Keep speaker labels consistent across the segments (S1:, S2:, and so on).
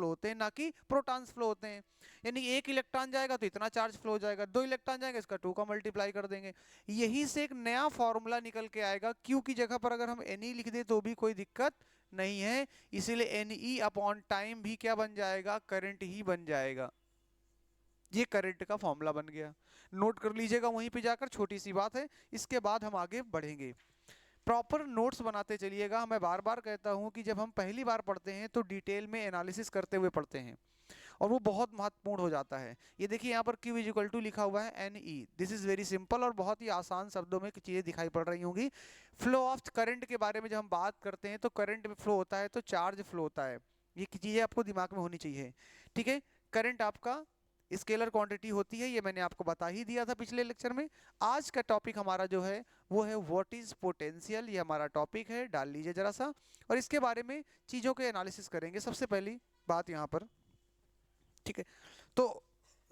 S1: Flow होते हैं, ना कि प्रोटॉन्स फ्लो होते हैं। यानी एक इलेक्ट्रॉन जाएगा तो इतना चार्ज फ्लो हो जाएगा, दो इलेक्ट्रॉन जाएगा इसका 2 का मल्टीप्लाई कर देंगे। यही से एक नया फॉर्मूला निकल के आएगा, क्यू की जगह पर अगर हम Ne लिख दें तो भी कोई दिक्कत नहीं है, इसीलिए Ne अपॉन टाइम भी क्या बन जाएगा, करंट ही बन जाएगा। ये करंट का फॉर्मूला बन गया, नोट कर लीजिएगा वहीं पे जाकर, छोटी सी बात है। इसके बाद हम आगे बढ़ेंगे, प्रॉपर नोट्स बनाते चलिएगा। मैं बार बार कहता हूं कि जब हम पहली बार पढ़ते हैं तो डिटेल में एनालिसिस करते हुए पढ़ते हैं, और वो बहुत महत्वपूर्ण हो जाता है। ये देखिए यहाँ पर Q इज इक्वल टू लिखा हुआ है Ne, this is very simple और बहुत ही आसान शब्दों में चीजें दिखाई पड़ रही होंगी। फ्लो ऑफ करंट के बारे में जब हम बात करते हैं तो करंट में फ्लो होता है तो चार्ज फ्लो होता है, ये चीजें आपको दिमाग में होनी चाहिए, ठीक है। करंट आपका स्केलर क्वांटिटी होती है, ये मैंने आपको बता ही दिया था पिछले लेक्चर में। आज का टॉपिक हमारा जो है वो है व्हाट इज पोटेंशियल, ये हमारा टॉपिक है, डाल लीजिए जरा सा, और इसके बारे में चीजों के एनालिसिस करेंगे। सबसे पहली बात यहाँ पर, ठीक है, तो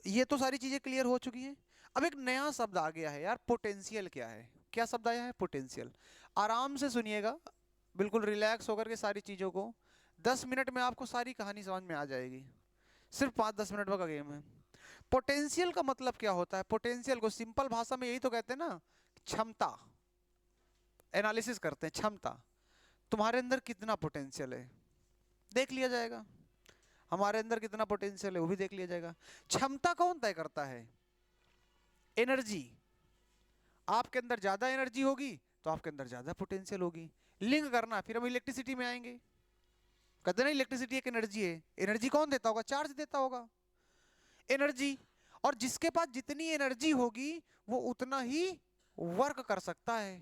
S1: ये तो सारी चीजें क्लियर हो चुकी हैं। अब एक नया शब्द आ गया है यार, पोटेंशियल क्या है, क्या शब्द आया है, पोटेंशियल। आराम से सुनिएगा, बिल्कुल रिलैक्स होकर के सारी चीजों को, 10 मिनट में आपको सारी कहानी समझ में आ जाएगी, सिर्फ 5-10 मिनट का गेम है। पोटेंशियल का मतलब क्या होता है, पोटेंशियल को सिंपल भाषा में यही तो कहते हैं ना, क्षमता। एनालिसिस करते हैं क्षमता, तुम्हारे अंदर कितना पोटेंशियल है देख लिया जाएगा, हमारे अंदर कितना पोटेंशियल है वो भी देख लिया जाएगा। क्षमता कौन तय करता है, एनर्जी। आपके अंदर ज्यादा एनर्जी होगी तो आपके अंदर ज्यादा पोटेंशियल होगी। लिंक करना, फिर हम इलेक्ट्रिसिटी में आएंगे, कहते ना इलेक्ट्रिसिटी एक एनर्जी है, एनर्जी कौन देता होगा, चार्ज देता होगा, एनर्जी। और जिसके पास जितनी एनर्जी होगी वो उतना ही वर्क कर सकता है,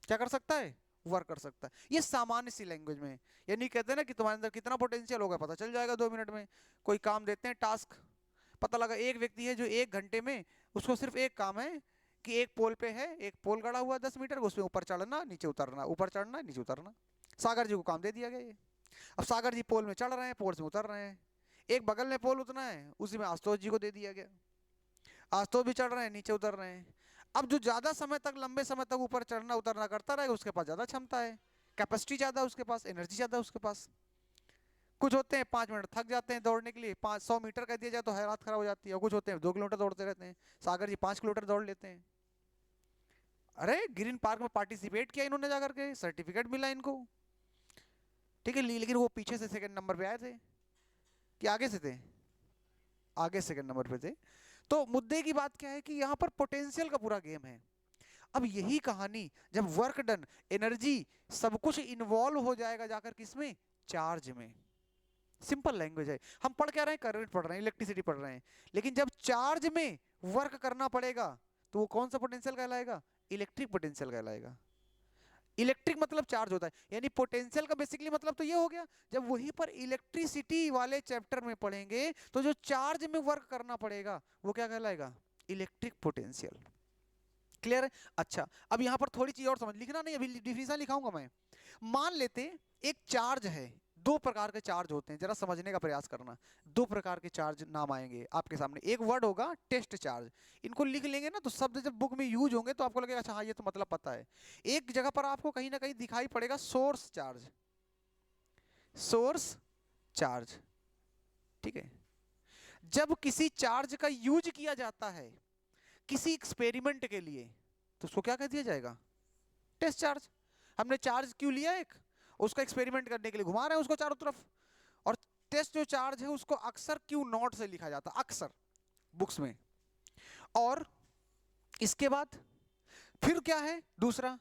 S1: क्या कर सकता है, वर्क कर सकता है। ये सामान्य सी लैंग्वेज में, यानी कहते हैं ना कि तुम्हारे अंदर कितना पोटेंशियल होगा पता चल जाएगा 2 मिनट में। कोई काम देते हैं टास्क, पता लगा एक व्यक्ति है जो 1 घंटे में, उसको सिर्फ एक काम है कि एक पोल पे है, एक पोल गड़ा हुआ 10 मीटर, उसमें ऊपर चढ़ना नीचे उतरना, ऊपर चढ़ना नीचे उतरना। सागर जी को काम दे दिया गया ये। अब सागर जी पोल में चढ़ रहे हैं, पोल से उतर रहे हैं। एक बगल में पोल उतना है, उसी में आशुतोष जी को दे दिया गया, आशुतोष भी चढ़ रहे हैं, नीचे उतर रहे हैं। अब जो ज्यादा समय तक, लंबे समय तक ऊपर चढ़ना उतरना करता रहेगा, उसके पास ज्यादा क्षमता है, कैपेसिटी ज्यादा है उसके पास, एनर्जी ज्यादा है उसके पास। कुछ होते हैं 5 मिनट थक जाते हैं दौड़ने के लिए, 500 मीटर कह दिया जाए तो हालत खराब हो जाती है, और कुछ होते हैं 2 किलोमीटर दौड़ते रहते हैं। सागर जी 5 किलोमीटर दौड़ लेते हैं। अरे ग्रीन पार्क में पार्टिसिपेट किया इन्होंने जाकर के, सर्टिफिकेट मिला इनको, ठीक है, लेकिन वो पीछे से सेकंड नंबर पे आए थे कि आगे से थे? आगे सेकंड नंबर पे थे। तो मुद्दे की बात क्या है कि यहाँ पर पोटेंशियल का पूरा गेम है। अब यही कहानी जब वर्क डन, एनर्जी, सब कुछ इन्वॉल्व हो जाएगा जाकर किसमें? चार्ज में। सिंपल लैंग्वेज है, हम पढ़ क्या रहे हैं? करंट पढ़ रहे हैं, इलेक्ट्रिसिटी पढ़ रहे हैं। लेकिन जब चार्ज में वर्क करना पड़ेगा तो वो कौन सा पोटेंशियल कहलाएगा? इलेक्ट्रिक पोटेंशियल कहलाएगा। इलेक्ट्रिक मतलब चार्ज होता है, यानी पोटेंशियल का बेसिकली मतलब तो ये हो गया। जब वहीं पर इलेक्ट्रिसिटी वाले चैप्टर में पढ़ेंगे तो जो चार्ज में वर्क करना पड़ेगा वो क्या कहलाएगा? Electric potential. क्लियर है? अच्छा, अब यहां पर थोड़ी चीज और समझ, लिखना नहीं, अभी डिफिनेशन लिखाऊंगा मैं। मान लेते एक चार्ज है, दो प्रकार के चार्ज होते हैं, जरा समझने का प्रयास करना। दो प्रकार के चार्ज नाम आएंगे आपके सामने, एक वर्ड होगा टेस्ट चार्ज। इनको लिख लेंगे ना तो शब्द जब बुक में यूज होंगे तो आपको लगेगा अच्छा हाँ ये तो मतलब पता है। एक जगह पर आपको कहीं ना कहीं दिखाई पड़ेगा सोर्स चार्ज। सोर्स चार्ज, ठीक है। जब किसी चार्ज का यूज किया जाता है किसी एक्सपेरिमेंट के लिए तो उसको क्या कह दिया जाएगा? Test charge. हमने चार्ज क्यों लिया एक, उसका एक्सपेरिमेंट करने के लिए घुमा रहे हैं उसको चारों तरफ। और टेस्ट जो चार्ज है उसको अक्सर क्यू नॉट से लिखा जाता है, अक्सर बुक्स में। और इसके बाद फिर क्या है दूसरा,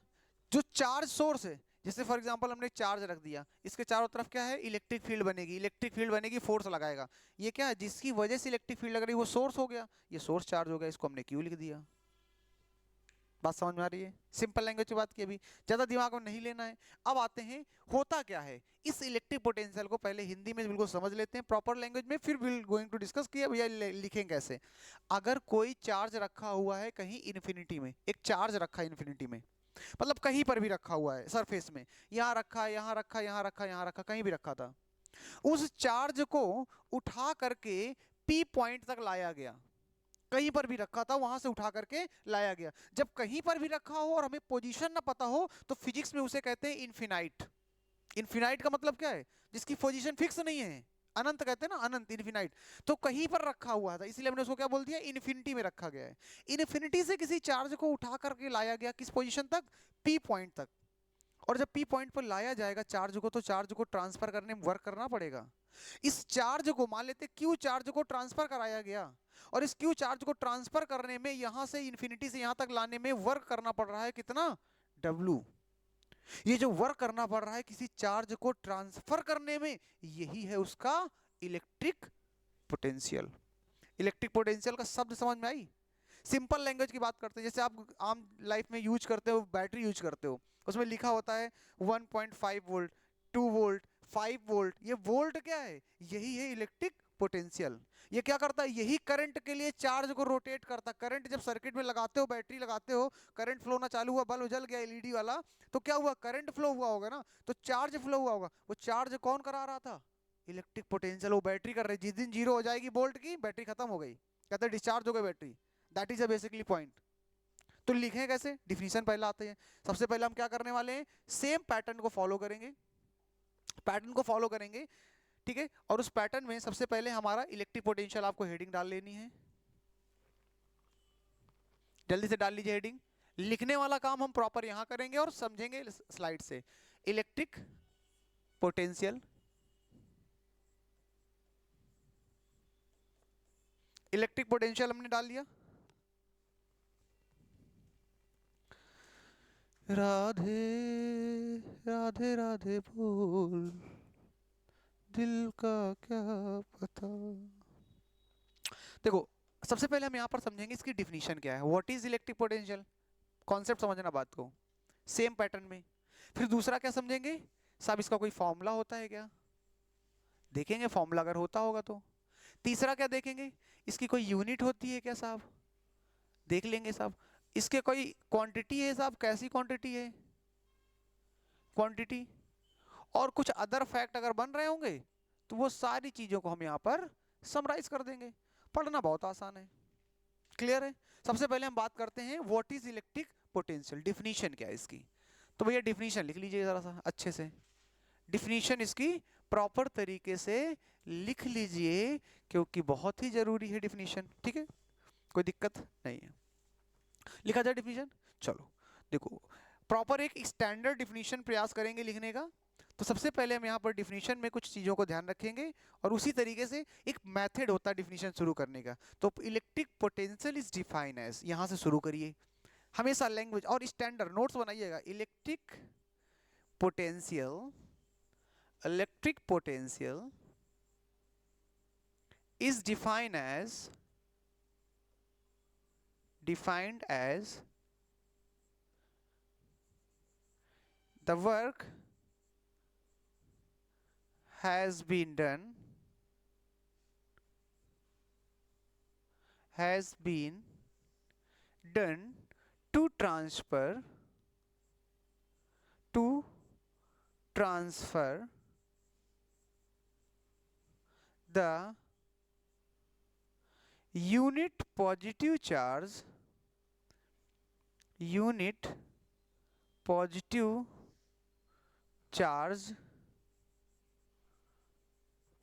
S1: जो चार्ज सोर्स है, जैसे फॉर एग्जांपल हमने चार्ज रख दिया, इसके चारों तरफ क्या है? इलेक्ट्रिक फील्ड बनेगी, इलेक्ट्रिक फील्ड बनेगी, फोर्स लगाएगा। ये क्या है? जिसकी वजह से इलेक्ट्रिक फील्ड लग रही है वो सोर्स हो गया, ये सोर्स चार्ज हो गया, इसको हमने क्यू लिख दिया। बात समझ में आ रही है? सिंपल लैंग्वेज की बात की, अभी ज्यादा दिमाग में नहीं लेना है। अब आते हैं होता क्या है इस इलेक्ट्रिक पोटेंशियल को, पहले हिंदी में बिल्कुल समझ लेते हैं प्रॉपर लैंग्वेज में, फिर विल गोइंग टू डिस्कस किया भैया लिखें कैसे। अगर कोई चार्ज रखा हुआ है कहीं इन्फिनिटी में, एक चार्ज रखा है इन्फिनिटी में, मतलब कहीं पर भी रखा हुआ है सरफेस में, यहाँ रखा, यहाँ रखा, यहाँ रखा, यहाँ रखा, कहीं भी रखा था, उस चार्ज को उठा करके पी पॉइंट तक लाया गया, कहीं पर भी रखा था वहां से उठा करके लाया गया। जब कहीं पर भी रखा हो और हमें पोजीशन ना पता हो तो फिजिक्स में उसे कहते हैं इनफिनाइट। इनफिनाइट का मतलब क्या है? जिसकी पोजीशन फिक्स नहीं है, अनंत कहते हैं ना, अनंत, इनफिनाइट। तो कहीं पर रखा हुआ था इसलिए हमने उसको क्या बोल दिया? इन्फिनिटी में रखा गया है। इन्फिनिटी से किसी चार्ज को उठा करके लाया गया किस पोजीशन तक? पी पॉइंट तक। और जब पी पॉइंट पर लाया जाएगा चार्ज को तो चार्ज को ट्रांसफर करने में वर्क करना पड़ेगा। इस चार्ज को मान लेते क्यू चार्ज को ट्रांसफर कराया गया, और इस क्यू चार्ज को ट्रांसफर करने में यहां से इन्फिनिटी से यहां तक लाने में वर्क करना पड़ रहा है कितना? डब्लू। ये जो वर्क करना पड़ रहा है किसी चार्ज को ट्रांसफर करने में, यही है उसका इलेक्ट्रिक पोटेंशियल। इलेक्ट्रिक पोटेंशियल का शब्द समझ में आई? सिंपल लैंग्वेज की बात करते हैं, जैसे आप आम लाइफ में यूज करते हो, बैटरी यूज करते हो, उसमें लिखा होता है 1.5 वोल्ट, 2 वोल्ट, 5 वोल्ट। ये वोल्ट क्या है? यही है इलेक्ट्रिक पोटेंशियल। ये क्या करता है? यही करंट के लिए चार्ज को रोटेट करता है। करंट जब सर्किट में लगाते हो, बैटरी लगाते हो, करंट फ्लो ना चालू हुआ, बल्ब जल गया एलईडी वाला, तो क्या हुआ? करंट फ्लो हुआ होगा ना, तो चार्ज फ्लो हुआ होगा। वो चार्ज कौन करा रहा था? Electric potential. वो बैटरी कर रही, जिस दिन जीरो हो जाएगी वोल्ट की, बैटरी खत्म हो गई, कहते हैं डिस्चार्ज हो गई battery. That is a basically point. तो लिखें कैसे? डिफिनीशन पहले आते हैं। सबसे पहले हम क्या करने वाले हैं? सेम पैटर्न को फॉलो करेंगे, पैटर्न को फॉलो करेंगे, ठीक है। और उस पैटर्न में सबसे पहले हमारा इलेक्ट्रिक पोटेंशियल, आपको हेडिंग डाल लेनी है, जल्दी से डाल लीजिए हेडिंग। लिखने वाला काम हम प्रॉपर यहां करेंगे और समझेंगे स्लाइड से। इलेक्ट्रिक पोटेंशियल, इलेक्ट्रिक पोटेंशियल हमने डाल दिया। राधे राधे राधे बोल, दिल का क्या पता। देखो, सबसे पहले हम यहां पर समझेंगे इसकी डिफिनीशन क्या है, what is electric potential, concept समझना बात को, सेम पैटर्न में। फिर दूसरा क्या समझेंगे? साहब इसका कोई फॉर्मूला होता है क्या? देखेंगे फॉर्मूला अगर होता होगा तो। तीसरा क्या देखेंगे? इसकी कोई यूनिट होती है क्या साहब? देख लेंगे साहब। इसके कोई क्वांटिटी है साहब? कैसी क्वांटिटी है? क्वांटिटी। और कुछ अदर फैक्ट अगर बन रहे होंगे तो वो सारी चीजों को हम यहाँ पर समराइज कर देंगे। पढ़ना बहुत आसान है, क्लियर है। सबसे पहले हम बात करते हैं what is electric potential, definition क्या है इसकी। तो भैया डिफिनीशन लिख लीजिए जरा सा अच्छे से, डिफिनीशन इसकी प्रॉपर तरीके से लिख लीजिए, क्योंकि बहुत ही जरूरी है डिफिनीशन, ठीक है, कोई दिक्कत नहीं है। लिखा जाए डिफिनीशन, चलो देखो प्रॉपर एक स्टैंडर्ड डिफिनीशन प्रयास करेंगे लिखने का। तो सबसे पहले हम यहाँ पर डिफिनीशन में कुछ चीज़ों को ध्यान रखेंगे और उसी तरीके से एक मेथड होता है डिफिनीशन शुरू करने का। तो electric potential is define as, यहाँ से शुरू करिए हमेशा लैंग्वेज और स्टैंडर्ड नोट्स बनाइएगा। Potential electric potential is defined as the work has been done to transfer the unit positive charge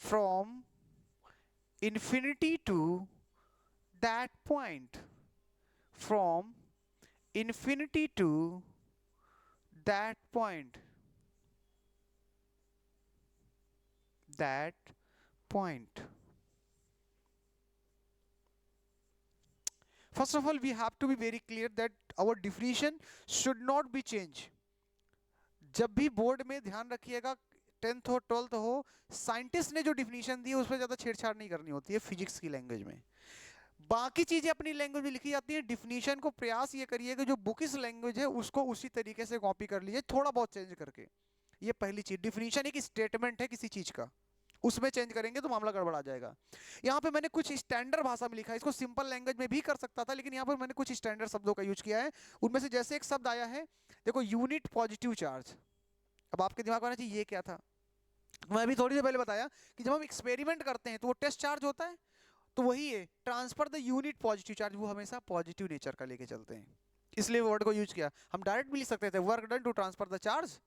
S1: from infinity to that point, from infinity to that point, First of all, we have to be very clear that our definition should not be changed. जब भी board में ध्यान रखिएगा, 10th हो 12th हो, scientist ने जो definition दी है उस पर ज्यादा छेड़छाड़ नहीं करनी होती है फिजिक्स की लैंग्वेज में। बाकी चीजें अपनी लैंग्वेज में लिखी जाती है, डिफिनीशन को प्रयास ये करिए कि जो बुक इस लैंग्वेज है उसको उसी तरीके से कॉपी कर लीजिए, थोड़ा बहुत चेंज करके। ये पहली चीज, डिफिनीशन एक स्टेटमेंट है किसी चीज का, उसमें चेंज करेंगे तो मामला गड़बड़ा जाएगा। यहाँ पे मैंने कुछ स्टैंडर्ड भाषा में लिखा है, इसको सिंपल लैंग्वेज में भी कर सकता था, लेकिन यहाँ पर मैंने कुछ स्टैंडर्ड शब्दों का यूज किया है। उनमें से जैसे एक शब्द आया है, देखो यूनिट पॉजिटिव चार्ज। अब आपके दिमाग में आना चाहिए ये क्या था। मैं अभी थोड़ी देर पहले बताया कि जब हम एक्सपेरिमेंट करते हैं तो वो टेस्ट चार्ज होता है, तो वही है transfer the unit positive charge, वो हमेशा पॉजिटिव नेचर का लेके चलते हैं, इसलिए वर्ड को यूज किया। हम डायरेक्ट भी लिख सकते थे work done to transfer the charge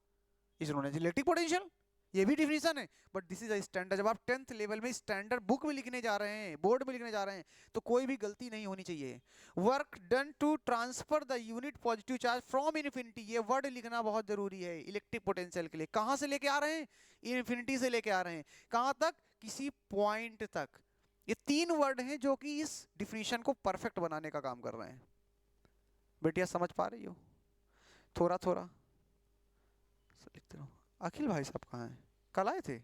S1: is known as electric potential, ये भी डिफिनीशन है, but this is a standard. जब आप 10th लेवल में स्टैंडर्ड बुक में लिखने जा रहे हैं, बोर्ड में लिखने जा रहे हैं, तो कोई भी गलती नहीं होनी चाहिए। Work done to transfer the unit positive charge from infinity, ये वर्ड लिखना बहुत जरूरी है इलेक्ट्रिक पोटेंशियल के लिए। कहां से लेके आ रहे हैं? इन्फिनिटी से लेके आ रहे हैं। कहां तक? किसी पॉइंट तक। ये 3 वर्ड हैं जो कि इस डिफिनीशन को परफेक्ट बनाने का काम कर रहे हैं। बेटिया समझ पा रही हो? थोड़ा थोड़ा लिखते रहो। अखिल भाई साहब कहाँ हैं? कल आए थे?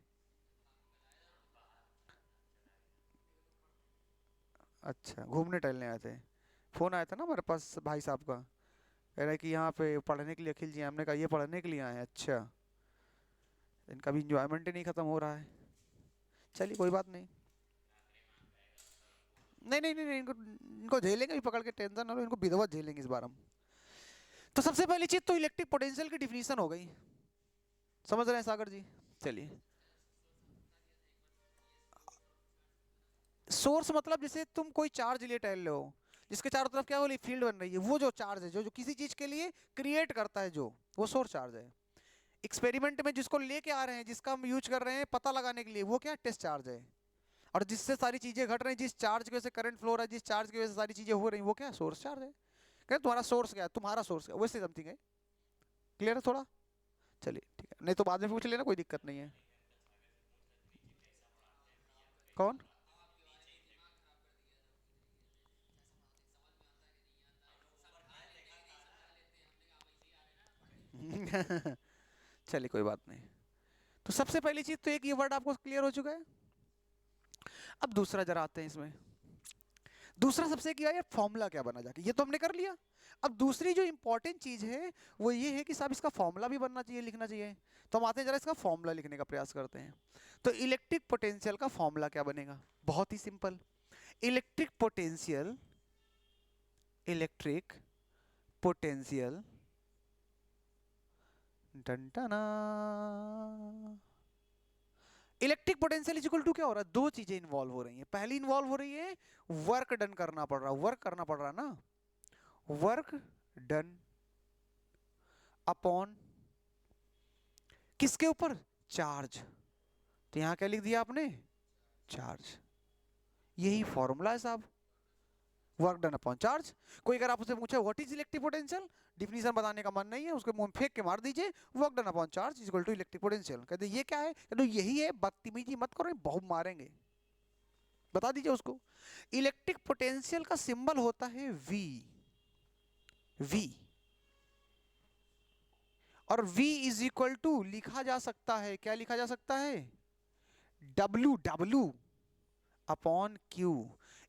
S1: अच्छा, घूमने टहलने आए थे। फोन आया था ना हमारे पास भाई साहब का, कह रहे कि यहाँ पे पढ़ने के लिए अखिल जी हैं। हमने कहा ये पढ़ने के लिए आए हैं? अच्छा, इनका भी इंजॉयमेंट ही नहीं खत्म हो रहा है। चलिए कोई बात नहीं, नहीं नहीं नहीं, नहीं इनको इनको झेलेंगे भी पकड़ के, टेंशन ना लो, इनको विधवा झेलेंगे इस बार हम। तो सबसे पहली चीज तो इलेक्ट्रिक पोटेंशियल की डिफिनीशन हो गई, समझ रहे हैं सागर जी? चलिए, सोर्स मतलब जैसे तुम कोई चार्ज लिए टहल रहे हो, जिसके चारों तरफ क्या हो रही, फील्ड बन रही है, वो जो चार्ज है जो किसी चीज के लिए क्रिएट करता है, जो वो सोर्स चार्ज है। एक्सपेरिमेंट में जिसको लेके आ रहे हैं, जिसका हम यूज कर रहे हैं पता लगाने के लिए, वो क्या टेस्ट चार्ज है। और जिससे सारी चीजें घट रही हैं, जिस चार्ज की वजह से करंट फ्लो हो रहा है, जिस चार्ज की वजह से सारी चीजें हो रही हैं, वो क्या सोर्स चार्ज है। क्या तुम्हारा सोर्स क्या है? तुम्हारा सोर्स क्या, वैसे समथिंग है। क्लियर है थोड़ा? चलिए ठीक है, नहीं तो बाद में पूछ लेना, कोई दिक्कत नहीं है। कौन? चलिए कोई बात नहीं। तो सबसे पहली चीज तो एक ये वर्ड आपको क्लियर हो चुका है। अब दूसरा जरा आते हैं इसमें। दूसरा सबसे किया है फॉर्मूला क्या बना जाके, ये तो हमने कर लिया। अब दूसरी जो इंपॉर्टेंट चीज है वो ये है कि साहब इसका फॉर्मूला भी बनना चाहिए, लिखना चाहिए। तो हम आते हैं जरा इसका फॉर्मूला लिखने का प्रयास करते हैं। तो इलेक्ट्रिक पोटेंशियल का फॉर्मूला क्या बनेगा? बहुत ही simple. Electric potential, electric potential डंटाना, electric potential is equal to क्या हो रहा है? दो चीजें इन्वॉल्व हो रही हैं। पहली इन्वॉल्व हो रही है वर्क डन करना पड़ रहा, वर्क करना पड़ रहा ना, वर्क डन अपॉन किसके ऊपर? चार्ज। तो यहां क्या लिख दिया आपने? चार्ज। यही फॉर्मूला है साहब। Work done upon charge. कोई अगर आपसे पूछे what is electric potential, definition बताने का मन नहीं है, उसके मुंह में फेंक के मार दीजिए work done upon charge is equal to electric potential. कहते ये क्या है, कहते यही है, बदतमीजी मत करो, बहुत मारेंगे, बता दीजिए उसको। इलेक्ट्रिक पोटेंशियल का सिंबल होता है वी, वी, और V इज इक्वल टू लिखा जा सकता है, क्या लिखा जा सकता है, W, W upon Q.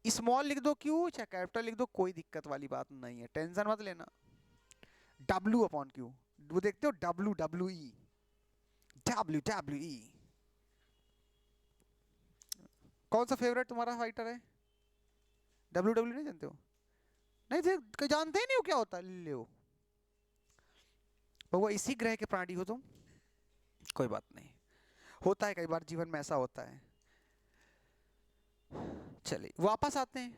S1: Small लिख दो क्यू, चाहे कैपिटल लिख दो, कोई दिक्कत वाली बात नहीं है, टेंशन मत लेना। डब्ल्यू अपॉन क्यू, वो देखते हो W, W E, W W E. कौन सा फेवरेट तुम्हारा फाइटर है, डब्ल्यू डब्ल्यू नहीं जानते हो, नहीं थे, जानते ही नहीं हो क्या होता है, ले हो वो इसी ग्रह के प्राणी हो तुम, कोई बात नहीं, होता है कई बार जीवन में ऐसा होता है। चलिए वापस आते हैं,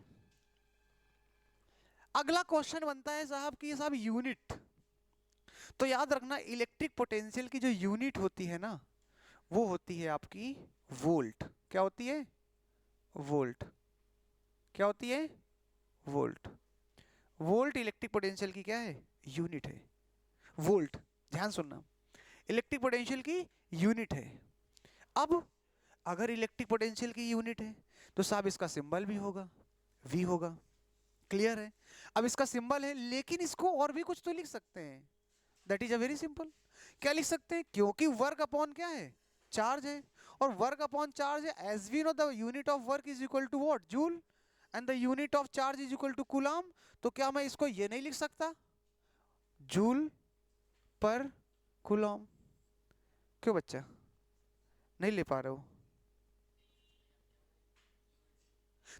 S1: अगला क्वेश्चन बनता है साहब कि साहब यूनिट, तो याद रखना इलेक्ट्रिक पोटेंशियल की जो यूनिट होती है ना, वो होती है आपकी वोल्ट। क्या होती है, वोल्ट। क्या होती है, वोल्ट। वोल्ट इलेक्ट्रिक पोटेंशियल की क्या है, यूनिट है, वोल्ट। ध्यान सुनना, इलेक्ट्रिक पोटेंशियल की यूनिट है। अब अगर इलेक्ट्रिक पोटेंशियल की यूनिट है तो साहब इसका सिंबल भी होगा, V होगा, क्लियर है। अब इसका सिंबल है, लेकिन इसको और भी कुछ तो लिख सकते हैं, that is a very simple. क्या लिख सकते हैं, क्योंकि वर्क अपॉन क्या है, चार्ज है, और वर्क अपॉन चार्ज है, as we know the unit of work is equal to what, joule, and the unit of charge is equal to coulomb. तो क्या मैं इसको ये नहीं लिख सकता, जूल पर कूलम? क्यों बच्चा नहीं ले पा रहे हो?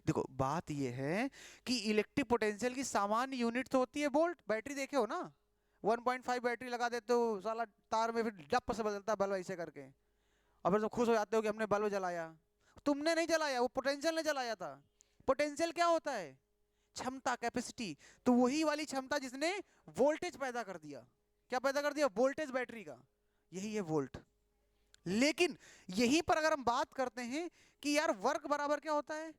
S1: देखो बात ये है कि इलेक्ट्रिक पोटेंशियल की सामान्य यूनिट तो होती है वोल्ट। बैटरी देखे हो ना, 1.5 बैटरी लगा देते हो, साला तार में फिर डप से बदलता है बल्ब ऐसे करके, और फिर तो खुश हो जाते हो कि हमने बल्ब जलाया। तुमने नहीं जलाया, वो पोटेंशियल ने जलाया था। पोटेंशियल क्या होता है, क्षमता, कैपेसिटी। तो वही वाली क्षमता जिसने वोल्टेज पैदा कर दिया, क्या पैदा कर दिया, वोल्टेज बैटरी का, यही है वोल्ट। लेकिन यहीं पर अगर हम बात करते हैं कि यार वर्क बराबर क्या होता है,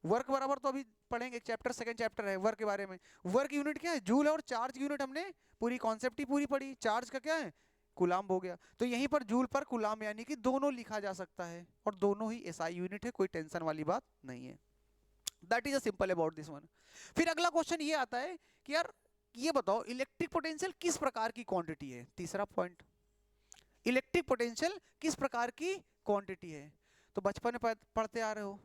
S1: वर्क बराबर तो अभी पढ़ेंगे, एक चैप्टर, सेकंड चैप्टर है वर्क के बारे में। वर्क यूनिट क्या है, जूल है, और चार्ज की यूनिट हमने पूरी कॉन्सेप्ट ही पूरी पढ़ी, चार्ज का क्या है, कूलाम हो गया। तो यहीं पर जूल पर कूलाम यानी कि दोनों लिखा जा सकता है, और दोनों ही एसआई यूनिट है, कोई टेंशन वाली बात नहीं है। That is a simple about this one. फिर अगला क्वेश्चन ये आता है कि यार ये बताओ इलेक्ट्रिक पोटेंशियल किस प्रकार की क्वांटिटी है। तीसरा पॉइंट, इलेक्ट्रिक पोटेंशियल किस प्रकार की क्वांटिटी है। तो बचपन में पढ़ते आ रहे हो,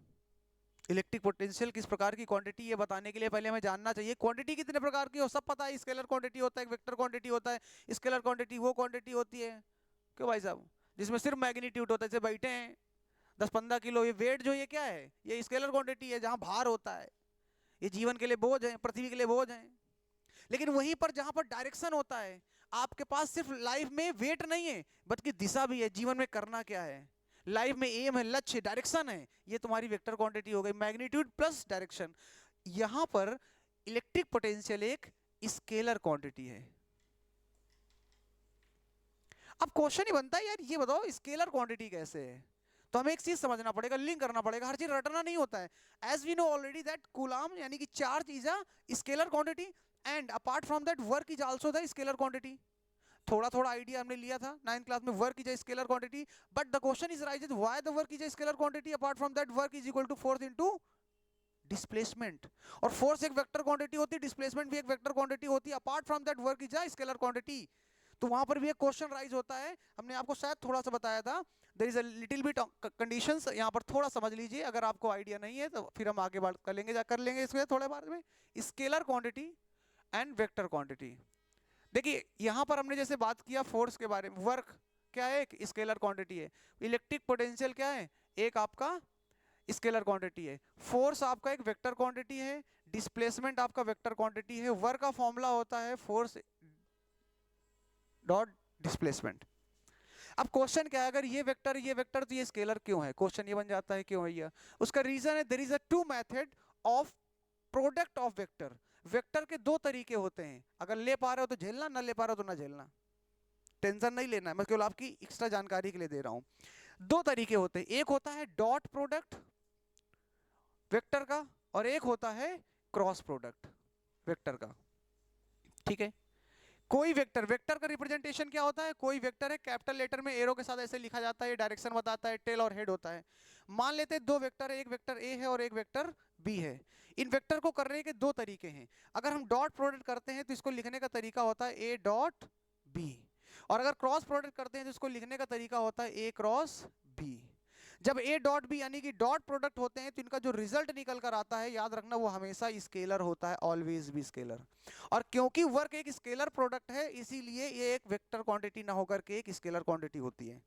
S1: इलेक्ट्रिक पोटेंशियल किस प्रकार की क्वांटिटी, ये बताने के लिए पहले हमें जानना चाहिए क्वांटिटी कितने प्रकार की हो। सब पता है, स्केलर क्वांटिटी होता है, वेक्टर क्वांटिटी होता है, स्केलर क्वांटिटी वो क्वांटिटी होती है, क्यों भाई साहब, जिसमें सिर्फ मैग्नीट्यूड होता है, जैसे बैठे हैं 10-15 किलो, ये वेट जो ये क्या है, ये स्केलर क्वांटिटी है, जहां भार होता है, ये जीवन के लिए बोझ है, पृथ्वी के लिए बोझ है। लेकिन वहीं पर जहां पर डायरेक्शन होता है, आपके पास सिर्फ लाइफ में वेट नहीं है, बल्कि दिशा भी है, जीवन में करना क्या है, लाइफ में एम है, लक्ष्य, डायरेक्शन है, ये तुम्हारी वेक्टर क्वांटिटी हो गई, मैग्नीट्यूड प्लस डायरेक्शन। यहां पर इलेक्ट्रिक पोटेंशियल एक स्केलर क्वांटिटी है। अब क्वेश्चन ही बनता है यार ये बताओ स्केलर क्वांटिटी कैसे है। तो हमें एक चीज समझना पड़ेगा, लिंक करना पड़ेगा, हर चीज रटना नहीं होता है। As we know already that coulomb यानी कि charge is a scalar quantity, and apart from that work is also the scalar quantity. थोड़ा थोड़ा आइडिया हमने लिया था 9th क्लास में, work is a scalar quantity, but the question is rises why the work is a scalar quantity, apart from that work is equal to force into displacement. और force एक vector quantity होती है, displacement भी एक vector quantity होती है, apart from that work is a scalar quantity. तो वहां पर भी एक क्वेश्चन राइज होता है, हमने आपको शायद थोड़ा सा बताया था, there is a little bit conditions, यहां पर थोड़ा समझ लीजिए, अगर आपको आइडिया नहीं है तो फिर हम आगे बात कर लेंगे इसमें थोड़े बाद में। Scalar quantity and vector quantity, देखिए यहां पर हमने जैसे बात किया फोर्स के बारे में, वर्क क्या है, एक स्केलर क्वांटिटी है, इलेक्ट्रिक पोटेंशियल क्या है, एक आपका स्केलर क्वांटिटी है, फोर्स आपका एक वेक्टर क्वांटिटी है, डिस्प्लेसमेंट आपका वेक्टर क्वांटिटी है, वर्क का फॉर्मूला होता है फोर्स डॉट डिस्प्लेसमेंट। अब क्वेश्चन क्या है, अगर ये वेक्टर तो ये स्केलर क्यों है, क्वेश्चन ये बन जाता है क्यों है ये। उसका रीजन है there is a two method of product of vector. Vector के दो तरीके होते हैं, अगर ले पा रहे हो तो झेलना, ना ले पा रहे हो तो ना झेलना, टेंशन नहीं लेना है, मैं केवल आपकी एक्स्ट्रा जानकारी के लिए दे रहा हूं। दो तरीके होते हैं, एक होता है डॉट प्रोडक्ट वेक्टर का, और एक होता है क्रॉस प्रोडक्ट वेक्टर का, ठीक है। कोई वेक्टर, वेक्टर का रिप्रेजेंटेशन क्या होता है, कोई वेक्टर है कैपिटल लेटर में एरो के साथ ऐसे लिखा जाता है, डायरेक्शन बताता है, टेल और हेड होता है। मान लेते हैं दो वेक्टर है, एक वेक्टर ए है और एक वेक्टर बी है। इन वेक्टर को करने के दो तरीके हैं। अगर हम डॉट प्रोडक्ट करते हैं तो इसको लिखने का तरीका होता है ए डॉट बी, और अगर क्रॉस प्रोडक्ट करते हैं तो इसको लिखने का तरीका होता है ए क्रॉस बी। जब ए डॉट बी यानी कि डॉट प्रोडक्ट होते हैं तो इनका जो रिजल्ट निकल कर आता है, याद रखना, वो हमेशा स्केलर होता है, ऑलवेज भी स्केलर। और क्योंकि वर्क एक स्केलर प्रोडक्ट है, इसीलिए ये एक वेक्टर क्वांटिटी ना होकर के एक स्केलर क्वांटिटी होती है।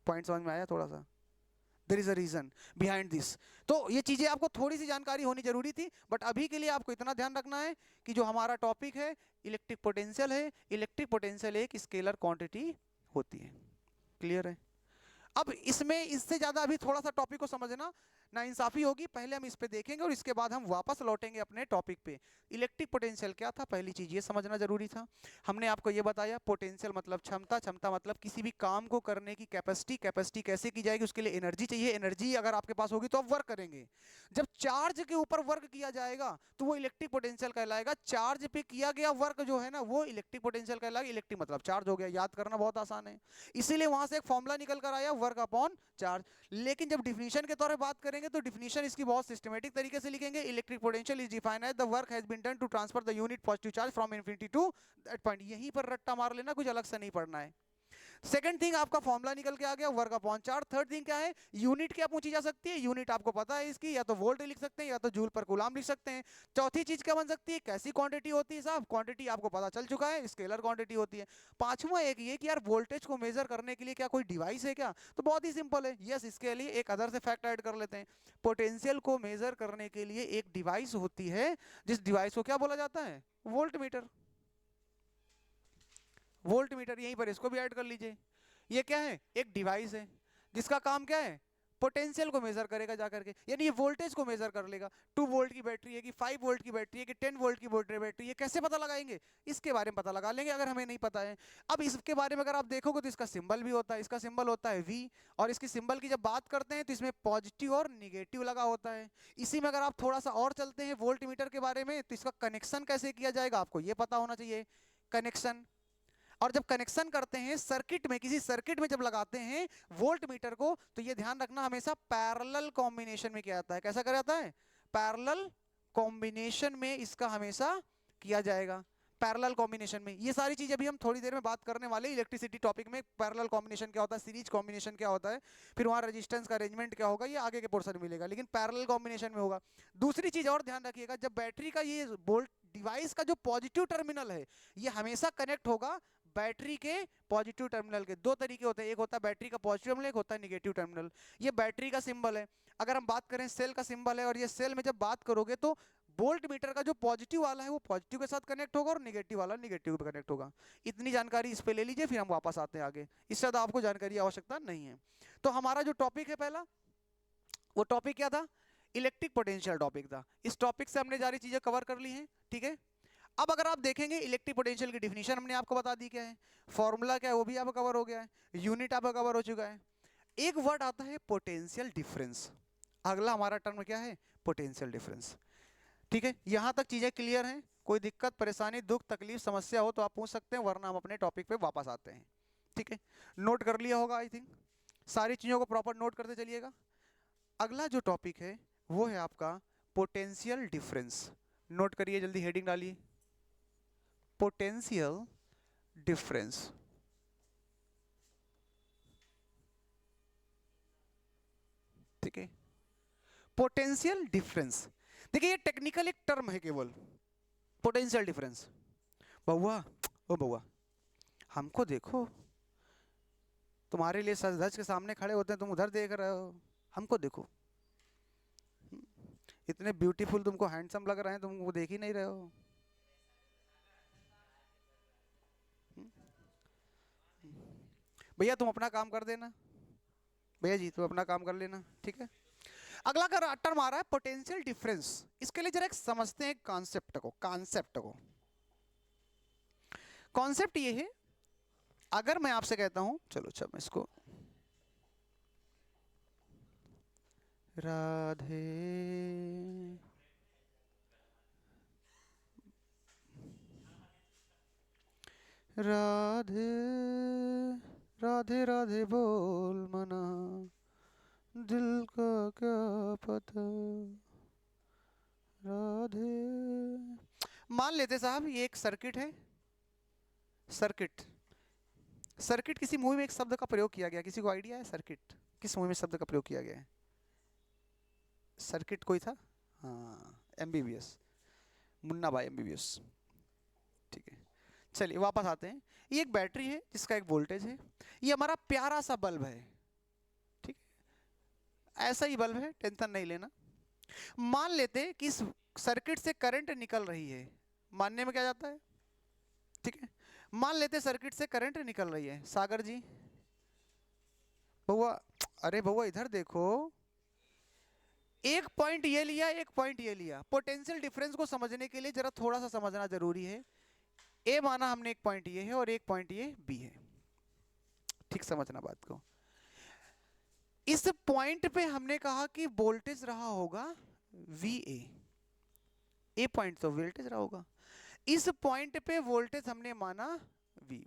S1: पॉइंट समझ में आया थोड़ा सा? There is a reason behind this. तो ये चीजें आपको थोड़ी सी जानकारी होनी जरूरी थी, बट अभी के लिए आपको इतना ध्यान रखना है कि जो हमारा टॉपिक है इलेक्ट्रिक पोटेंशियल है, इलेक्ट्रिक पोटेंशियल एक स्केलर क्वांटिटी होती है। क्लियर है? अब इसमें इससे ज्यादा अभी थोड़ा सा टॉपिक को समझना नाइंसाफी होगी, पहले हम इस पे देखेंगे और इसके बाद हम वापस लौटेंगे अपने टॉपिक पे। इलेक्ट्रिक पोटेंशियल क्या था, पहली चीज ये समझना जरूरी था। हमने आपको ये बताया पोटेंशियल मतलब क्षमता, क्षमता मतलब किसी भी काम को करने की कैपेसिटी, कैपेसिटी कैसे की जाएगी, उसके लिए एनर्जी चाहिए, एनर्जी अगर आपके पास होगी तो आप वर्क करेंगे। जब चार्ज के ऊपर वर्क किया जाएगा तो वो इलेक्ट्रिक पोटेंशियल कहलाएगा। चार्ज पे किया गया वर्क जो है ना वो इलेक्ट्रिक पोटेंशियल कहलाएगा। इलेक्ट्रिक मतलब चार्ज हो गया, याद करना बहुत आसान है। इसीलिए वहां से एक फॉर्मूला निकल कर आया, वर्क अपॉन चार्ज। लेकिन जब डिफिनीशन के तौर पे बात करेंगे तो डिफिनीशन इसकी बहुत सिस्टमेटिक तरीके से लिखेंगे। Electric potential is defined as the work has been done to transfer the unit positive charge from infinity to that point. यहीं पर रट्टा मार लेना, कुछ अलग से नहीं पढ़ना है। सेकंड थिंग आपका फॉर्मूला निकल के आ गया, work upon charge. Third thing क्या है, यूनिट क्या पूछी जा सकती है, यूनिट आपको पता है इसकी, या तो वोल्ट लिख सकते हैं या तो जूल पर कूलाम लिख सकते हैं। चौथी चीज क्या बन सकती है, कैसी क्वांटिटी होती है साहब, क्वांटिटी आपको पता चल चुका है, स्केलर क्वांटिटी होती है। पांचवा एक ये कि यार वोल्टेज को मेजर करने के लिए क्या कोई डिवाइस है क्या, तो बहुत ही सिंपल है, यस। इसके लिए एक अदर से फैक्ट ऐड कर लेते हैं। पोटेंशियल को मेजर करने के लिए एक डिवाइस होती है, जिस डिवाइस को क्या बोला जाता है, वोल्ट मीटर। वोल्ट मीटर, यहीं पर इसको भी ऐड कर लीजिए। ये क्या है, एक डिवाइस है जिसका काम क्या है, पोटेंशियल को मेजर करेगा जाकर के, यानी ये वोल्टेज को मेजर कर लेगा। 2 वोल्ट की बैटरी है कि 5 वोल्ट की बैटरी है कि 10 वोल्ट की बैटरी है, कैसे पता लगाएंगे, इसके बारे में पता लगा लेंगे अगर हमें नहीं पता है। अब इसके बारे में अगर आप देखोगे तो इसका सिंबल भी होता है, इसका सिंबल होता है V। और इसकी सिंबल की जब बात करते हैं तो इसमें पॉजिटिव और निगेटिव लगा होता है। इसी में अगर आप थोड़ा सा और चलते हैं वोल्ट मीटर के बारे में, तो इसका कनेक्शन कैसे किया जाएगा आपको ये पता होना चाहिए, कनेक्शन। और जब कनेक्शन करते हैं सर्किट में, किसी सर्किट में जब लगाते हैं वोल्ट मीटर को, तो ये ध्यान रखना हमेशा पैरेलल कॉम्बिनेशन में किया जाता है। कैसा किया जाता है, पैरेलल कॉम्बिनेशन में इसका हमेशा किया जाएगा, पैरेलल कॉम्बिनेशन में। ये सारी चीजें अभी हम थोड़ी देर में बात करने वाले इलेक्ट्रिसिटी टॉपिक में। पैरेलल कॉम्बिनेशन क्या होता है, सीरीज कॉम्बिनेशन क्या होता है, फिर वहां रेजिस्टेंस का अरेंजमेंट क्या होगा, ये आगे के पोर्शन में मिलेगा, लेकिन पैरेलल कॉम्बिनेशन में होगा। दूसरी चीज और ध्यान रखिएगा, जब बैटरी का ये वोल्ट डिवाइस का जो पॉजिटिव टर्मिनल है, ये हमेशा कनेक्ट होगा बैटरी के पॉजिटिव टर्मिनल के। दो तरीके होते हैं, एक होता है बैटरी का पॉजिटिव टर्मिनल, एक होता है निगेटिव टर्मिनल। ये बैटरी का सिंबल है। अगर हम बात करें सेल का सिंबल है, और ये सेल में जब बात करोगे तो वोल्ट मीटर का जो पॉजिटिव वाला है वो पॉजिटिव के साथ कनेक्ट होगा और निगेटिव वाला निगेटिव पे कनेक्ट होगा। इतनी जानकारी इस पे ले लीजिए, फिर हम वापस आते हैं आगे, इससे ज्यादा आपको जानकारी की आवश्यकता नहीं है। तो हमारा जो टॉपिक है पहला, वो टॉपिक क्या था, इलेक्ट्रिक पोटेंशियल टॉपिक था। इस टॉपिक से हमने सारी चीजें कवर कर ली हैं, ठीक है। अब अगर आप देखेंगे इलेक्ट्रिक पोटेंशियल की डिफिनीशन हमने आपको बता दी क्या है, फॉर्मूला क्या है वो भी आपका कवर हो गया है, यूनिट आपका कवर हो चुका है। एक वर्ड आता है पोटेंशियल डिफरेंस। अगला हमारा टर्म क्या है, पोटेंशियल डिफरेंस। ठीक है, यहां तक चीजें क्लियर हैं? कोई दिक्कत परेशानी दुख तकलीफ समस्या हो तो आप पूछ सकते हैं, वरना हम अपने टॉपिक पे वापस आते हैं। ठीक है, नोट कर लिया होगा आई थिंक, सारी चीजों को प्रॉपर नोट करते चलिएगा। अगला जो टॉपिक है वो है आपका पोटेंशियल डिफरेंस। नोट करिए, जल्दी हेडिंग डालिए, पोटेंशियल डिफरेंस। ठीक है, पोटेंशियल डिफरेंस, देखिए ये टेक्निकल एक टर्म है केवल, पोटेंशियल डिफरेंस। बउआ, ओ बउआ, हमको देखो, तुम्हारे लिए सज धज के सामने खड़े होते हैं, तुम उधर देख रहे हो, हमको देखो, इतने ब्यूटीफुल तुमको हैंडसम लग रहे हैं, तुम वो देख ही नहीं रहे हो। भैया तुम अपना काम कर देना, भैया जी तुम अपना काम कर लेना, ठीक है। अगला का टर्म आ रहा है पोटेंशियल डिफरेंस। इसके लिए जरा एक समझते हैं कॉन्सेप्ट को, कॉन्सेप्ट ये है, अगर मैं आपसे कहता हूं, चलो अच्छा मैं इसको, राधे राधे राधे राधे बोल मना, दिल का क्या पता। राधे। मान लेते साहब ये एक सर्किट है। सर्किट। सर्किट किसी मूवी में एक शब्द का प्रयोग किया गया, किसी को आइडिया है सर्किट किस मूवी में शब्द का प्रयोग किया गया है? सर्किट कोई था? हाँ, एमबीबीएस, मुन्ना भाई एमबीबीएस। ठीक है, चलिए वापस आते हैं। ये एक बैटरी है जिसका एक वोल्टेज है। ये हमारा प्यारा सा बल्ब है। ठीक है, ऐसा ही बल्ब है, टेंशन नहीं लेना। मान लेते हैं कि इस सर्किट से करंट निकल रही है। मानने में क्या जाता है? ठीक है, मान लेते सर्किट से करंट निकल रही है। सागर जी, बउआ, अरे बउआ इधर देखो। एक पॉइंट ये लिया, एक पॉइंट ये लिया। पोटेंशियल डिफरेंस को समझने के लिए जरा थोड़ा सा समझना जरूरी है। ए माना हमने एक पॉइंट ये है और एक पॉइंट ये बी है। ठीक समझना बात को। इस पॉइंट पे हमने कहा कि वोल्टेज रहा होगा वी ए पॉइंट तो वोल्टेज रहा होगा। इस पॉइंट पे वोल्टेज हमने माना वी।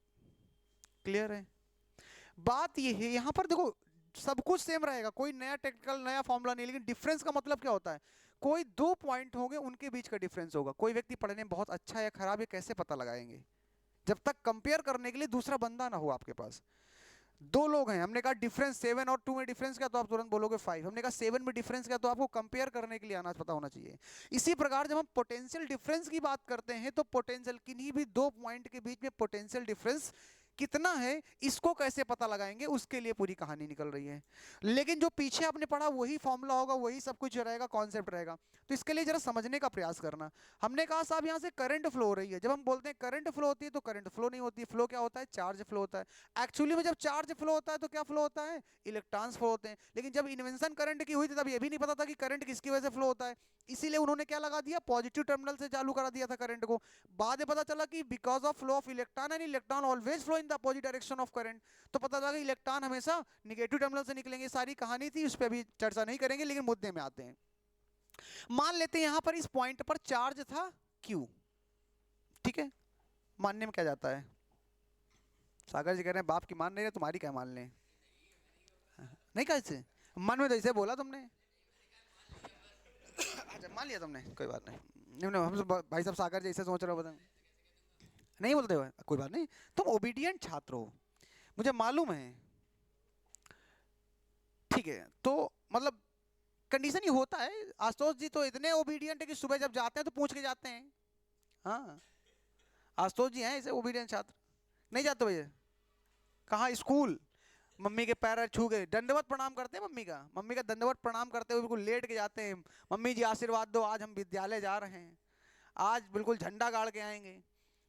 S1: क्लियर है? बात ये है यहां पर देखो, सब कुछ सेम रहेगा, कोई नया टेक्निकल नया फॉर्मूला नहीं, लेकिन डिफरेंस का मतलब क्या होता है? कोई दो पॉइंट होंगे, उनके बीच का डिफरेंस होगा। कोई व्यक्ति पढ़ने में बहुत अच्छा या खराब है, कैसे पता लगाएंगे? जब तक कंपेयर करने के लिए दूसरा बंदा ना हो आपके पास। दो लोग हैं, हमने कहा डिफरेंस 7 और 2 में डिफरेंस क्या, तो आप तुरंत बोलोगे 5। हमने कहा 7 में डिफरेंस क्या, तो आपको कंपेयर करने के लिए आना पता होना चाहिए। इसी प्रकार जब हम पोटेंशियल डिफरेंस की बात करते हैं तो पोटेंशियल किन्हीं भी दो पॉइंट के बीच में पोटेंशियल डिफरेंस कितना है, इसको कैसे पता लगाएंगे, उसके लिए पूरी कहानी निकल रही है। लेकिन जो पीछे आपने पढ़ा वही फॉर्मूला होगा, वही सब कुछ रहेगा, कॉन्सेप्ट रहेगा। तो इसके लिए जरा समझने का प्रयास करना। हमने कहा साहब यहाँ से करंट फ्लो हो रही है। जब हम बोलते हैं करंट फ्लो होती है तो करंट फ्लो नहीं होती है। फ्लो क्या होता है? चार्ज फ्लो होता है। एक्चुअली में जब चार्ज फ्लो होता है तो क्या फ्लो होता है? इलेक्ट्रॉन्स फ्लो होते हैं। लेकिन जब इन्वेंशन करंट की हुई थी तब ये भी नहीं पता था कि करंट किसकी वजह से फ्लो होता है। इसीलिए उन्होंने क्या लगा दिया? पॉजिटिव टर्मिनल से चालू करा दिया था करंट को। बाद में पता चला कि because of flow of electron and electron always flow in the opposite direction of current. तो पता लगा कि इलेक्ट्रॉन हमेशा निगेटिव टर्मिनल से निकलेंगे। सारी कहानी थी, उस पर अभी चर्चा नहीं करेंगे, लेकिन मुद्दे में आते हैं। मान लेते हैं यहां पर इस पॉइंट पर चार्ज था Q। ठीक है, मानने में क्या जाता है? सागर जी कह रहे हैं बाप की मान नहीं रहे, तुम्हारी क्या मान लें? नहीं, कैसे मन में तो ऐसे बोला तुमने। अच्छा, मान लिया तुमने, कोई बात नहीं। नहीं नहीं, हम भाई साहब सागर जी ऐसे सोच रहे हो, बताओ नहीं बोलते हो, कोई बात नहीं। तुम ओबीडियंट छात्र हो, मुझे मालूम है। ठीक है, तो मतलब कंडीशन ये होता है। आशुतोष जी तो इतने ओबीडियंट है कि सुबह जब जाते हैं तो पूछ के जाते हैं। हाँ, आशुतोष जी हैं ऐसे ओबीडियंट छात्र। नहीं जाते भैया? कहाँ? स्कूल? मम्मी के पैर छू के दंडवत प्रणाम करते हैं। मम्मी का दंडवत प्रणाम करते हुए बिल्कुल लेट के जाते हैं। मम्मी जी आशीर्वाद दो, आज हम विद्यालय जा रहे हैं, आज बिल्कुल झंडा गाड़ के आएंगे।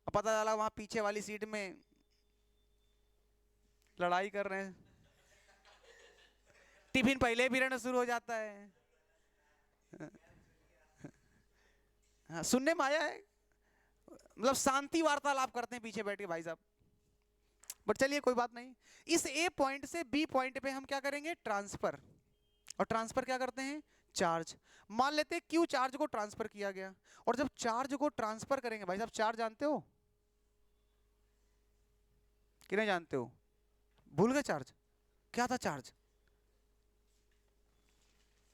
S1: और पता चला वहां पीछे वाली सीट में लड़ाई कर रहे हैं, टिफिन पहले पीरियड में शुरू हो जाता है। हाँ, सुनने में आया है, मतलब शांति वार्तालाप करते हैं पीछे बैठ के भाई साहब। बट चलिए कोई बात नहीं। इस ए पॉइंट से बी पॉइंट पे हम क्या करेंगे? ट्रांसफर। और ट्रांसफर क्या करते हैं? चार्ज। मान लेते हैं क्यू चार्ज को ट्रांसफर किया गया। और जब चार्ज को ट्रांसफर करेंगे, भाई साहब चार्ज जानते हो कि नहीं जानते हो? भूल गए चार्ज? क्या था चार्ज?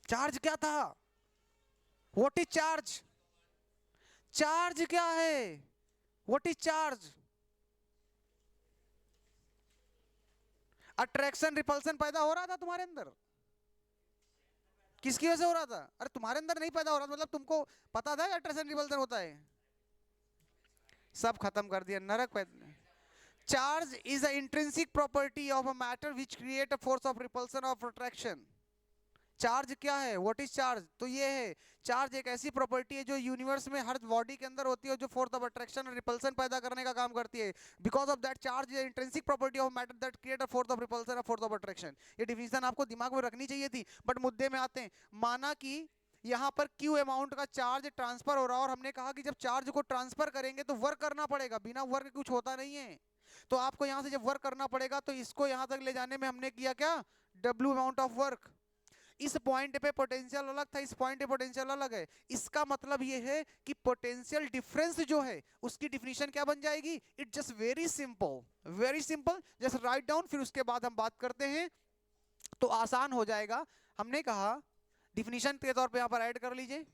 S1: चार्ज क्या था? What is charge? चार्ज क्या है? What is charge? Attraction repulsion पैदा हो रहा था तुम्हारे अंदर। किसकी वजह से हो रहा था? अरे तुम्हारे अंदर नहीं पैदा हो रहा था, मतलब तुमको पता था अट्रैक्शन रिपल्सन होता है? सब खत्म कर दिया, नरक पैदा। Charge is a intrinsic property of a matter which create a force of repulsion of attraction. Charge क्या है? What is charge? तो ये है, चार्ज एक ऐसी प्रॉपर्टी है जो यूनिवर्स में हर बॉडी के अंदर होती है, जो फोर्स ऑफ अट्रैक्शन और रिपल्सन पैदा करने का काम करती है। Because of that charge is intrinsic property of matter that create a force of repulsion और फोर्स ऑफ अट्रैक्शन। ये डिफिनेशन आपको दिमाग में रखनी चाहिए थी। बट मुद्दे में आते हैं। माना कि यहाँ पर क्यू अमाउंट का चार्ज ट्रांसफर हो रहा है, और हमने कहा कि जब चार्ज को ट्रांसफर करेंगे तो वर्क करना पड़ेगा, बिना वर्क कुछ होता नहीं है। तो आपको यहाँ से जब वर्क करना पड़ेगा तो इसको यहाँ तक ले जाने में हमने किया क्या? W amount of work. इस पॉइंट पे पोटेंशियल अलग था, इस पॉइंट पे पोटेंशियल अलग है। इसका मतलब ये है कि पोटेंशियल डिफरेंस जो है उसकी डिफिनीशन क्या बन जाएगी? It just very simple, very simple, just write down, फिर उसके बाद हम बात करते हैं तो आसान हो जाएगा। हमने कहा डिफिनीशन के तौर पे यहां पर ऐड कर लीजिए,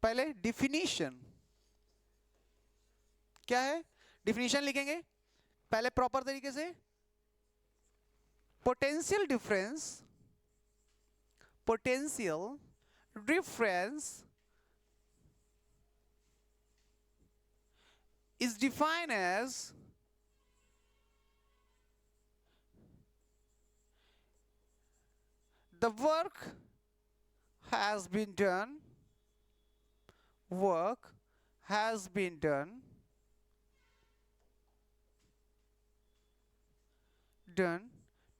S1: पहले डिफिनीशन क्या है, डिफिनीशन लिखेंगे पहले प्रॉपर तरीके से। Potential difference, potential difference is defined as the work has been done, work has been done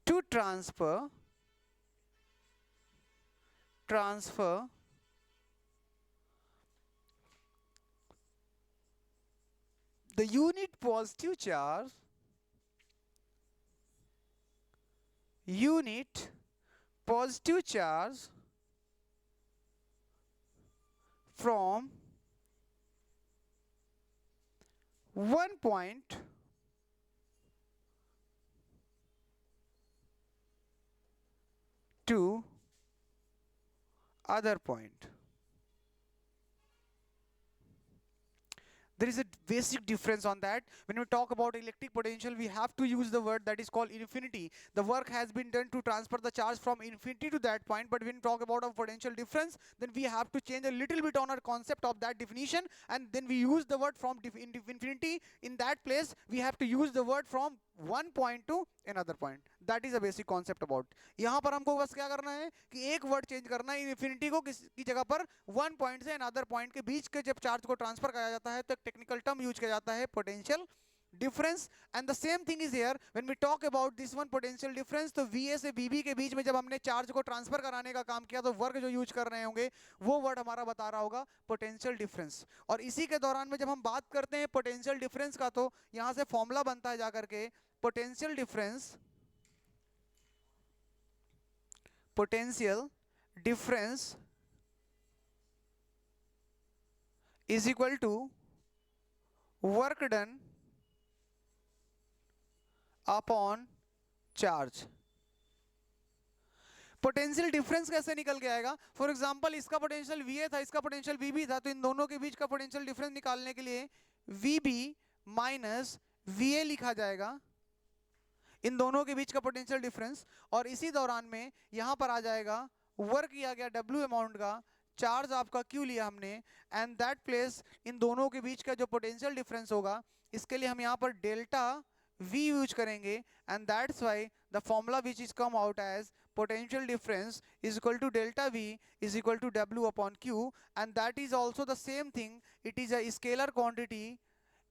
S1: to transfer the unit positive charge, unit positive charge from one point to other point. There is a basic difference on that. When we talk about electric potential, we have to use the word that is called infinity. The work has been done to transfer the charge from infinity to that point, but when we talk about a potential difference, then we have to change a little bit on our concept of that definition, and then we use the word from infinity. In that place, we have to use the word from one point to another point. That is a basic concept about. यहाँ पर हमको बस क्या करना है कि एक word change करना है, इन्फिनिटी को की जगह पर वन पॉइंट से अनदर पॉइंट के बीच के जब चार्ज को ट्रांसफर किया जाता है तो एक टेक्निकल टर्म यूज किया जाता है potential difference. And the same thing is here when we talk about this one potential difference. तो वीए से बीबी के बीच में जब हमने चार्ज को ट्रांसफर कराने का काम किया तो वर्क जो यूज कर रहे होंगे वो वर्ड हमारा बता रहा होगा पोटेंशियल डिफरेंस। और इसी के दौरान में जब हम बात करते हैं पोटेंशियल डिफरेंस का तो यहां से फॉर्मूला बनता है जाकर के potential difference, potential difference is equal to work done upon charge। Potential difference कैसे निकल के आएगा? फॉर एग्जांपल इसका पोटेंशियल वीए था, इसका पोटेंशियल वीबी था, तो इन दोनों के बीच का पोटेंशियल डिफरेंस निकालने के लिए वीबी माइनस वीए लिखा जाएगा, इन दोनों के बीच का पोटेंशियल डिफरेंस। और इसी दौरान में यहां पर आ जाएगा वर्क किया गया डब्ल्यू अमाउंट का, चार्ज आपका क्यू लिया हमने, एंड दैट प्लेस इन दोनों के बीच का जो पोटेंशियल डिफरेंस होगा इसके लिए हम यहां पर डेल्टा V यूज करेंगे। And that's why the formula which is come out as potential difference is equal to delta V is equal to W upon Q, and that is also the same thing, it is a scalar quantity,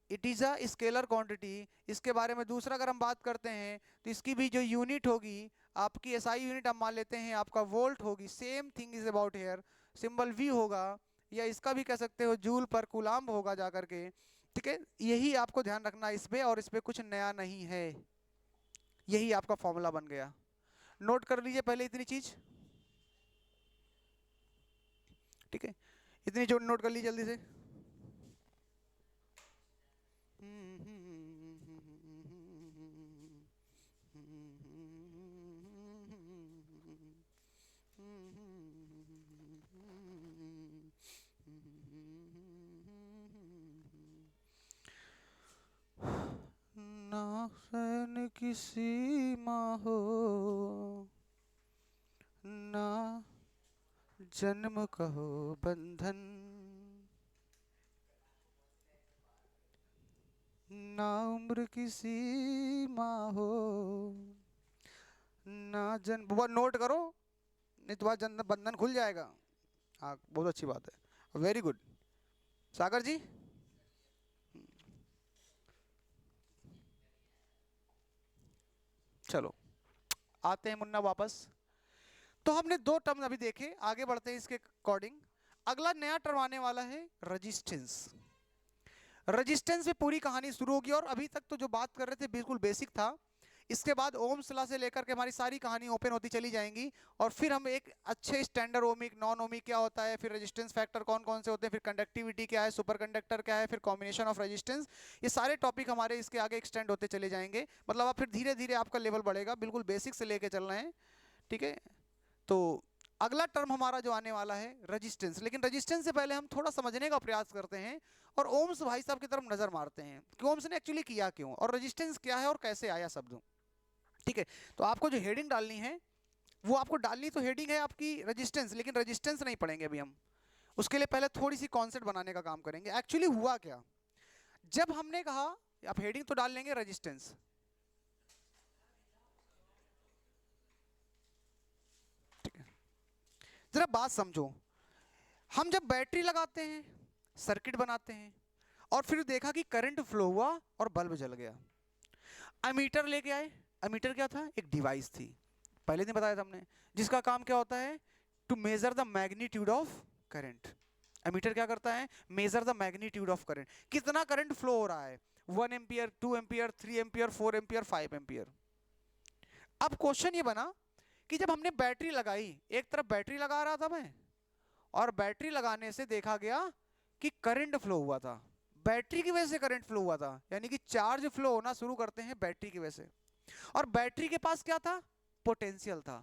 S1: it is a scalar quantity. इसके बारे में दूसरा अगर हम बात करते हैं तो इसकी भी जो यूनिट होगी आपकी एसआई यूनिट हम मान लेते हैं आपका वोल्ट होगी। Same thing is about here, symbol V होगा, या इसका भी कह सकते हो जूल पर कूलाम्ब होगा जाकर के, ठीक है। यही आपको ध्यान रखना इस पे, और इस पे कुछ नया नहीं है, यही आपका फॉर्मूला बन गया। नोट कर लीजिए पहले इतनी चीज, ठीक है, इतनी जो नोट कर लीजिए जल्दी से। ना सहन की सीमा हो, ना जन्म कहो बंधन, ना उम्र की सीमा हो, ना जन्म, बहुत नोट करो नहीं तो बाद जन्म बंधन खुल जाएगा। हाँ बहुत अच्छी बात है, वेरी गुड सागर जी। चलो आते हैं मुन्ना वापस। तो हमने दो टर्म अभी देखे, आगे बढ़ते हैं इसके अकॉर्डिंग। अगला नया टर्म आने वाला है रेजिस्टेंस। रेजिस्टेंस में पूरी कहानी शुरू होगी, और अभी तक तो जो बात कर रहे थे बिल्कुल बेसिक था। इसके बाद ओम्स लॉ से लेकर के हमारी सारी कहानी ओपन होती चली जाएंगी, और फिर हम एक अच्छे स्टैंडर्ड ओमिक, नॉन ओमिक क्या होता है, फिर रेजिस्टेंस फैक्टर कौन कौन से होते हैं, फिर कंडक्टिविटी क्या है, सुपर कंडक्टर क्या है, फिर कॉम्बिनेशन ऑफ रेजिस्टेंस, ये सारे टॉपिक हमारे इसके आगे एक्सटेंड होते चले जाएंगे। मतलब आप फिर धीरे धीरे आपका लेवल बढ़ेगा, बिल्कुल बेसिक से लेके चल रहे हैं, ठीक है। तो अगला टर्म हमारा जो आने वाला है रेजिस्टेंस, लेकिन रेजिस्टेंस से पहले हम थोड़ा समझने का प्रयास करते हैं और ओम्स भाई साहब की तरफ नजर मारते हैं कि ओम्स ने एक्चुअली किया क्यों और रेजिस्टेंस क्या है और कैसे आया शब्द, ठीक है। तो आपको जो हेडिंग डालनी है वो आपको डालनी तो हेडिंग है आपकी रेजिस्टेंस, लेकिन रेजिस्टेंस नहीं पढ़ेंगे अभी हम, उसके लिए पहले थोड़ी सी कॉन्सेप्ट बनाने का काम करेंगे। एक्चुअली हुआ क्या, जब हमने कहा, आप हेडिंग तो डाल लेंगे रेजिस्टेंस, ठीक है। जरा बात समझो, हम जब बैटरी लगाते हैं, सर्किट बनाते हैं, और फिर देखा कि करंट फ्लो हुआ और बल्ब जल गया, एमीटर लेके आए। एमीटर क्या था, एक डिवाइस थी, पहले दिन बताया था हमने, जिसका काम क्या होता है, to measure the magnitude of current. Ammeter क्या करता है, measure the magnitude of current, कितना करंट फ्लो हो रहा है, 1 ampere, 2 ampere, 3 ampere, 4 ampere, 5 ampere. अब क्वेश्चन ये बना कि जब हमने बैटरी लगाई, एक तरफ बैटरी लगा रहा था मैं, और बैटरी लगाने से देखा गया कि करंट फ्लो हुआ था, बैटरी की वजह से करंट फ्लो हुआ था, यानी कि चार्ज फ्लो होना शुरू करते हैं बैटरी की वजह से, और बैटरी के पास क्या था, पोटेंशियल था।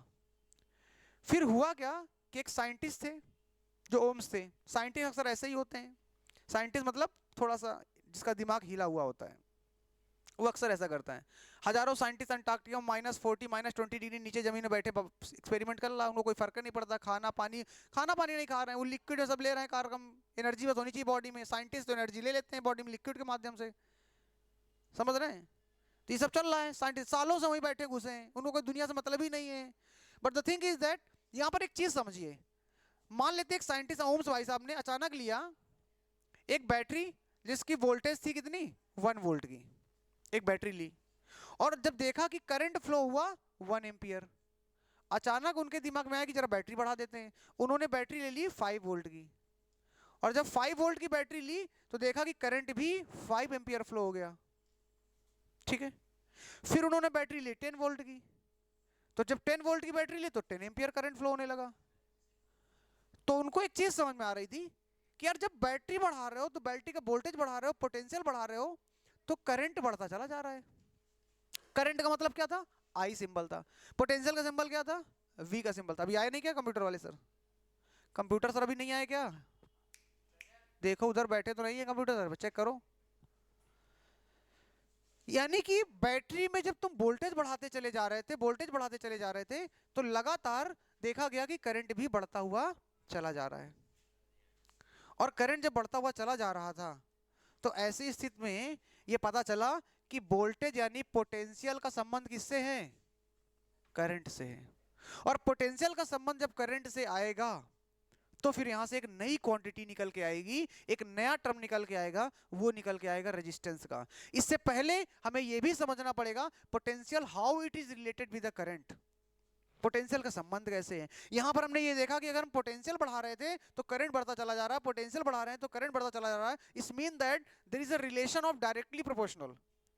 S1: फिर हुआ क्या कि एक साइंटिस्ट थे जो ओम्स थे, साइंटिस्ट अक्सर ऐसे ही होते हैं, साइंटिस्ट मतलब थोड़ा सा जिसका दिमाग हिला हुआ होता है, वो अक्सर ऐसा करता है। हजारों साइंटिस्ट अंटार्कटिका -40 -20 डिग्री नीचे जमीन में बैठे एक्सपेरिमेंट कर रहा है, उनको कोई फर्क नहीं पड़ता, खाना पानी नहीं खा रहे हैं, वो लिक्विड सब ले रहे हैं, कार्बन एनर्जी बस होनी चाहिए बॉडी में, साइंटिस्ट तो एनर्जी ले लेते हैं बॉडी में लिक्विड के माध्यम से, समझ रहे हैं। तो ये सब चल रहा है, साइंटिस्ट सालों से वहीं बैठे घुसे हैं, उनको कोई दुनिया से मतलब ही नहीं है। But the thing is that, यहाँ पर एक चीज समझिए, मान लेते एक साइंटिस्ट ओम्स भाई साहब ने अचानक लिया एक बैटरी जिसकी वोल्टेज थी कितनी, 1 वोल्ट की, एक बैटरी ली, और जब देखा कि करंट फ्लो हुआ 1 एम्पियर, अचानक उनके दिमाग में आया कि जरा बैटरी बढ़ा देते हैं, उन्होंने बैटरी ले ली 5 वोल्ट की, और जब 5 वोल्ट की बैटरी ली तो देखा कि करंट भी 5 एम्पियर फ्लो हो गया, ठीक है। फिर उन्होंने बैटरी ली 10 वोल्ट की, तो जब 10 वोल्ट की बैटरी ली तो 10 एम्पियर करंट फ्लो होने लगा। तो उनको एक चीज समझ में आ रही थी कि यार जब बैटरी बढ़ा रहे हो तो बैटरी का वोल्टेज बढ़ा रहे हो, पोटेंशियल बढ़ा रहे हो, तो करंट बढ़ता चला जा रहा है। करंट का मतलब क्या था, आई सिंबल था, पोटेंशियल का सिंबल क्या था, वी का सिंबल था। अभी आए नहीं क्या कंप्यूटर वाले सर, कंप्यूटर सर अभी नहीं आए क्या, देखो उधर बैठे तो नहीं है कंप्यूटर सर, चेक करो। यानी कि बैटरी में जब तुम वोल्टेज बढ़ाते चले जा रहे थे, वोल्टेज बढ़ाते चले जा रहे थे, तो लगातार देखा गया कि करंट भी बढ़ता हुआ चला जा रहा है, और करंट जब बढ़ता हुआ चला जा रहा था तो ऐसी स्थिति में ये पता चला कि वोल्टेज यानी पोटेंशियल का संबंध किससे है, करंट से है, और पोटेंशियल का संबंध जब करंट से आएगा तो फिर यहां से एक नई क्वांटिटी निकल के आएगी, एक नया टर्म निकल के आएगा, वो निकल के आएगा रेजिस्टेंस का। इससे पहले हमें यह भी समझना पड़ेगा potential how it is related with the current, potential का संबंध कैसे है। यहां पर हमने ये देखा कि अगर हम पोटेंशियल बढ़ा रहे थे तो करंट बढ़ता चला जा रहा है, पोटेंशियल बढ़ा रहे हैं तो करंट बढ़ता चला जा रहा है, इस mean that there is a relation of directly proportional,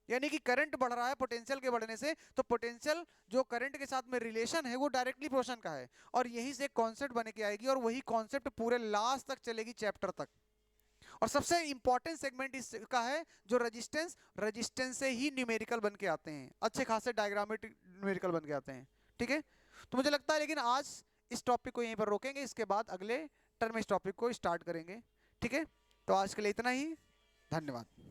S1: यानी कि करंट बढ़ रहा है पोटेंशियल के बढ़ने से, तो पोटेंशियल जो करंट के साथ में रिलेशन है वो डायरेक्टली प्रोपोर्शन का है, और यही से एक कॉन्सेप्ट बन के आएगी, और वही कॉन्सेप्ट पूरे लास्ट तक चलेगी चैप्टर तक। और सबसे इंपॉर्टेंट सेगमेंट इसका है जो रेजिस्टेंस, रेजिस्टेंस से ही न्यूमेरिकल बन के आते हैं, अच्छे खासे डायग्रामेटिक न्यूमेरिकल बन के आते हैं, ठीक है। तो मुझे लगता है लेकिन आज इस टॉपिक को यहीं पर रोकेंगे, इसके बाद अगले टर्म इस टॉपिक को स्टार्ट करेंगे, ठीक है। तो आज के लिए इतना ही, धन्यवाद।